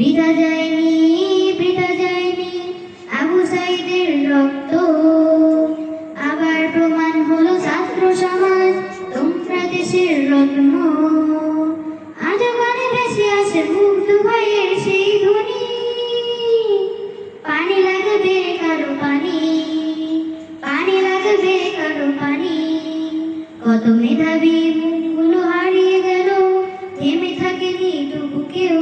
বৃথা যায়নি, বৃথা যায়নি আবু সাইদের রক্ত। আবার প্রমাণ হলো ছাত্র সমাজ তোমরা দেশের রত্ন। আজও গানে ভেসে আসে মুগ্ধ ভাইয়ের সেই ধ্বনি। পানি লাগবে কারো পানি, পানি লাগবে কারো পানি। কত মেধাবী মুখগুলো হারিয়ে গেল, থেমে থাকেনি তবু কেউ।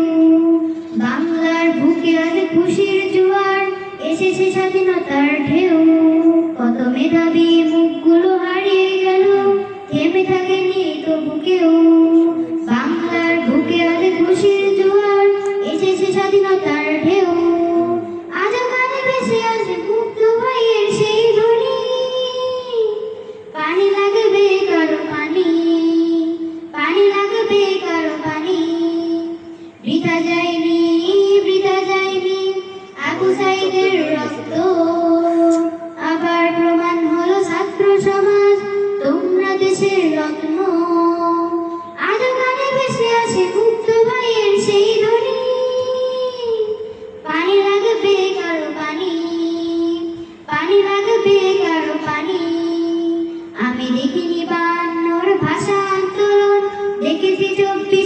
বাংলার বুকে আজ খুশির জোয়ার, এসেছে স্বাধীনতার ঢেউ। কত মেধাবী মুখগুলো হারিয়ে গেল, থেমে থাকেনি তবু কেউ। বাংলার বুকে আজ খুশির জোয়ার, এসেছে স্বাধীনতার ঢেউ। আজও গানে ভেসে আসে মুগ্ধ ভাইয়ের সেই ধ্বনি। পানি লাগবে কারো পানি, পানি লাগবে কারো পানি। বৃথা যায়নি, বৃথা যায়নি আবু সাইদের রক্ত। আবার প্রমাণ হলো ছাত্র সমাজ তোমরা দেশের রত্ন। আজও গানে ভেসে আসে মুগ্ধ ভাইয়ের সেই ধ্বনি। পানি লাগবে কারো পানি, পানি লাগবে কারো পানি। আমি দেখিনি 52 ভাষা আন্দোলন, দেখেছি 24